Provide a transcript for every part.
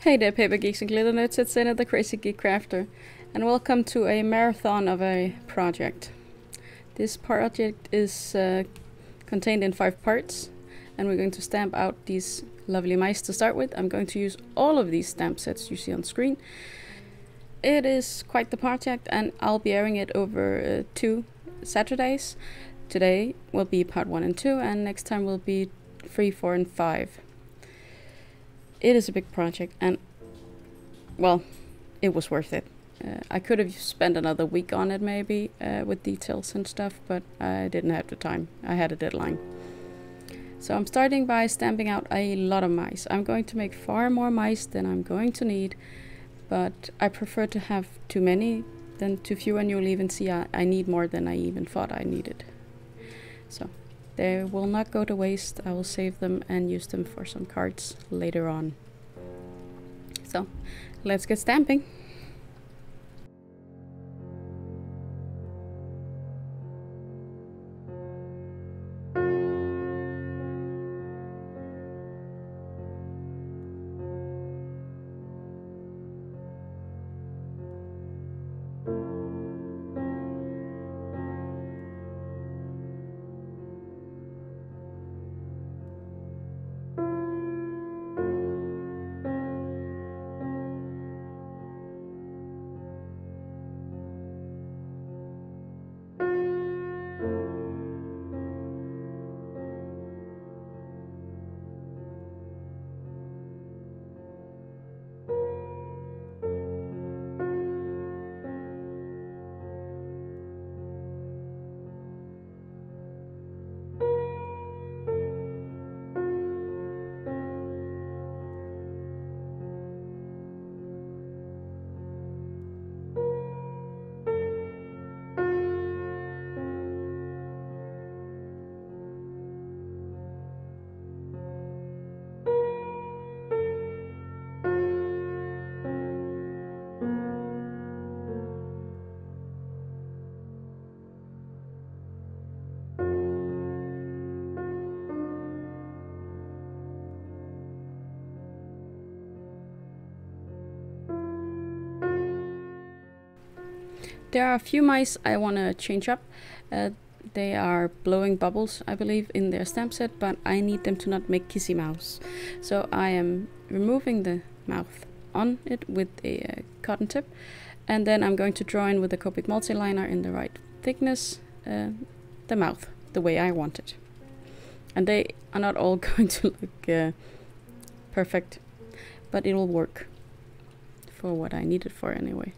Hey there, paper geeks and glitter nerds, it's Neenah the Crazy Geek Crafter, and welcome to a marathon of a project. This project is contained in 5 parts, and we're going to stamp out these lovely mice to start with. I'm going to use all of these stamp sets you see on screen. It is quite the project, and I'll be airing it over 2 Saturdays. Today will be part 1 and 2, and next time will be 3, 4, and 5. It is a big project, and well, it was worth it. I could have spent another week on it maybe with details and stuff, but I didn't have the time. I had a deadline. So I'm starting by stamping out a lot of mice. I'm going to make far more mice than I'm going to need, but I prefer to have too many than too few, and you'll even see I need more than I even thought I needed. So they will not go to waste. I will save them and use them for some cards later on. So let's get stamping. There are a few mice I want to change up. They are blowing bubbles, I believe, in their stamp set, but I need them to not make kissy mouse. So I am removing the mouth on it with a cotton tip, and then I'm going to draw in with a Copic multiliner in the right thickness the mouth the way I want it. And they are not all going to look perfect, but it will work for what I need it for anyway.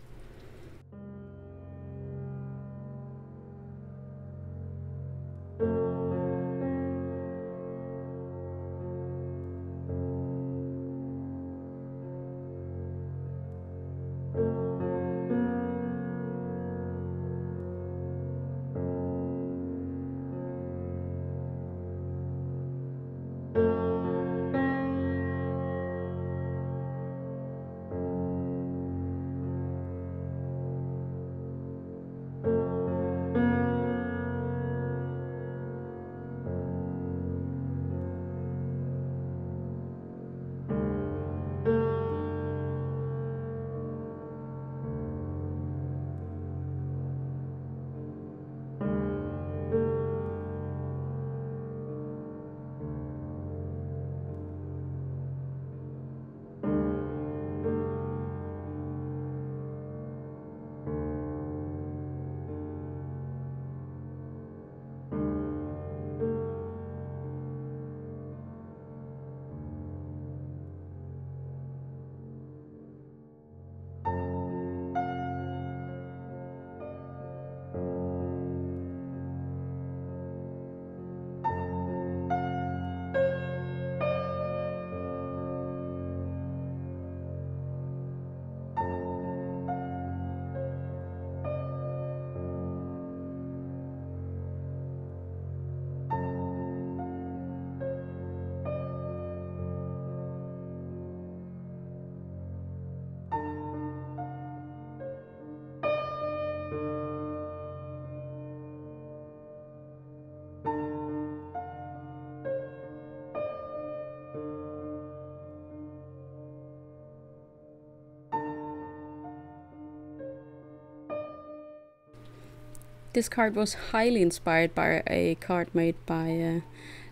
This card was highly inspired by a card made by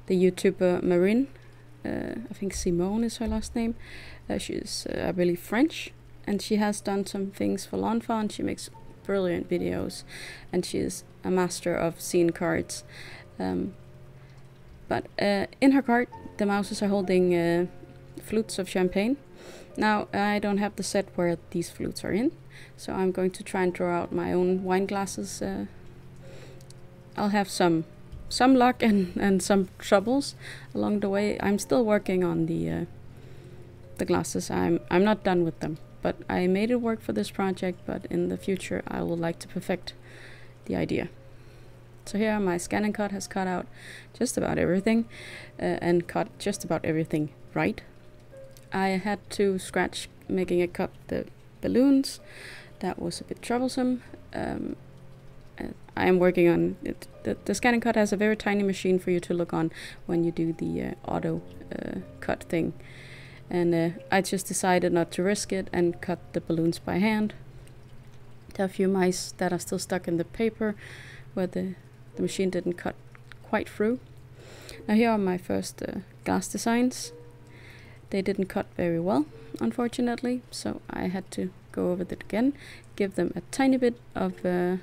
the YouTuber Marine. I think Simone is her last name. She's, I believe, French, and she has done some things for lawn fawn. She makes brilliant videos, and she is a master of scene cards. But in her card, the mouses are holding flutes of champagne. Now, I don't have the set where these flutes are in, so I'm going to try and draw out my own wine glasses. I'll have some luck and some troubles along the way. I'm still working on the glasses. I'm not done with them, but I made it work for this project. But in the future, I would like to perfect the idea. So here, my ScanNCut has cut out just about everything, and cut just about everything right. I had to scratch making it cut the balloons. That was a bit troublesome. I am working on it. The ScanNCut has a very tiny machine for you to look on when you do the auto cut thing. And I just decided not to risk it and cut the balloons by hand. There are a few mice that are still stuck in the paper where the machine didn't cut quite through. Now here are my first glass designs. They didn't cut very well, unfortunately, so I had to go over it again, give them a tiny bit of a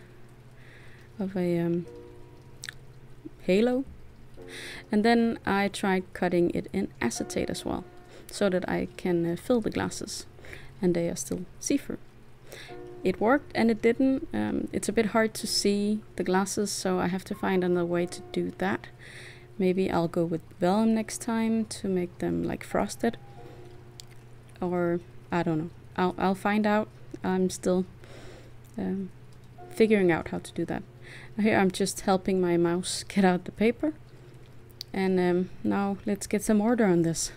halo, and then I tried cutting it in acetate as well, so that I can fill the glasses, and they are still see-through. It worked and it didn't. It's a bit hard to see the glasses, so I have to find another way to do that. Maybe I'll go with Vellum next time to make them like frosted, or I don't know. I'll find out. I'm still figuring out how to do that. Now here I'm just helping my mouse get out the paper, and now let's get some order on this.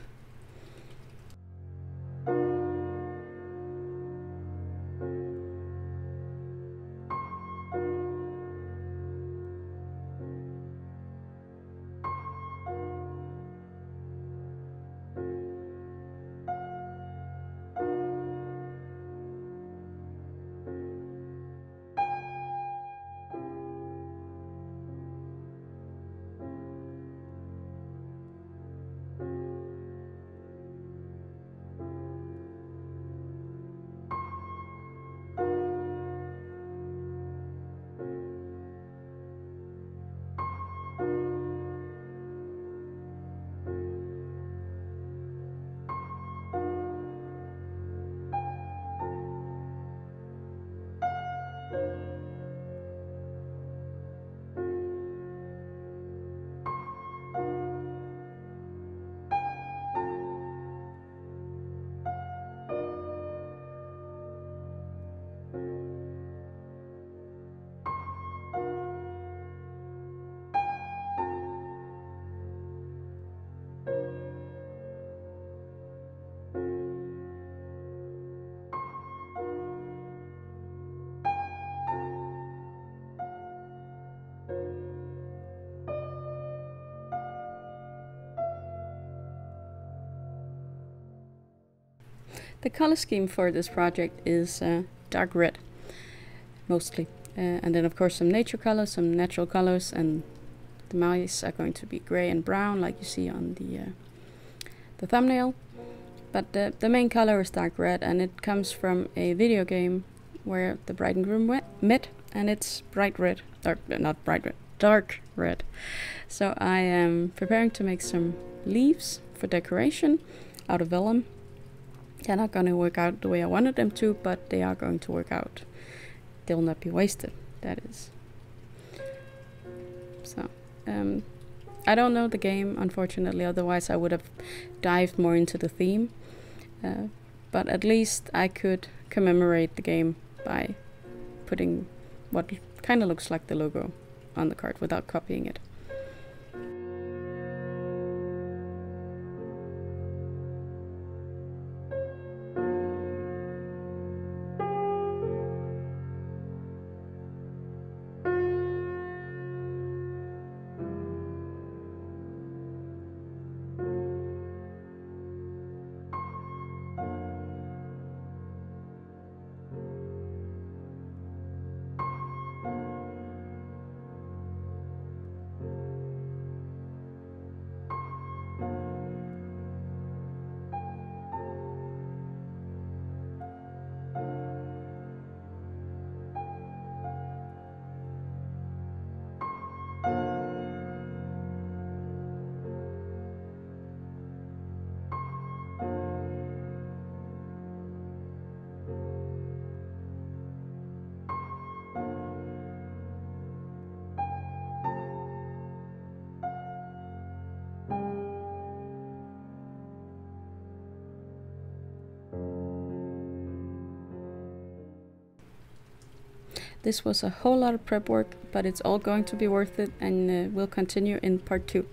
The color scheme for this project is dark red, mostly. And then of course some nature colors, some natural colors, and the mice are going to be gray and brown like you see on the thumbnail. But the main color is dark red, and it comes from a video game where the bride and groom met, and it's bright red, not bright red, dark red. So I am preparing to make some leaves for decoration out of vellum. They're not going to work out the way I wanted them to, but they are going to work out. They will not be wasted, that is. So, I don't know the game, unfortunately, otherwise I would have dived more into the theme. But at least I could commemorate the game by putting what kind of looks like the logo on the card without copying it. This was a whole lot of prep work, but it's all going to be worth it, and we'll continue in part 2.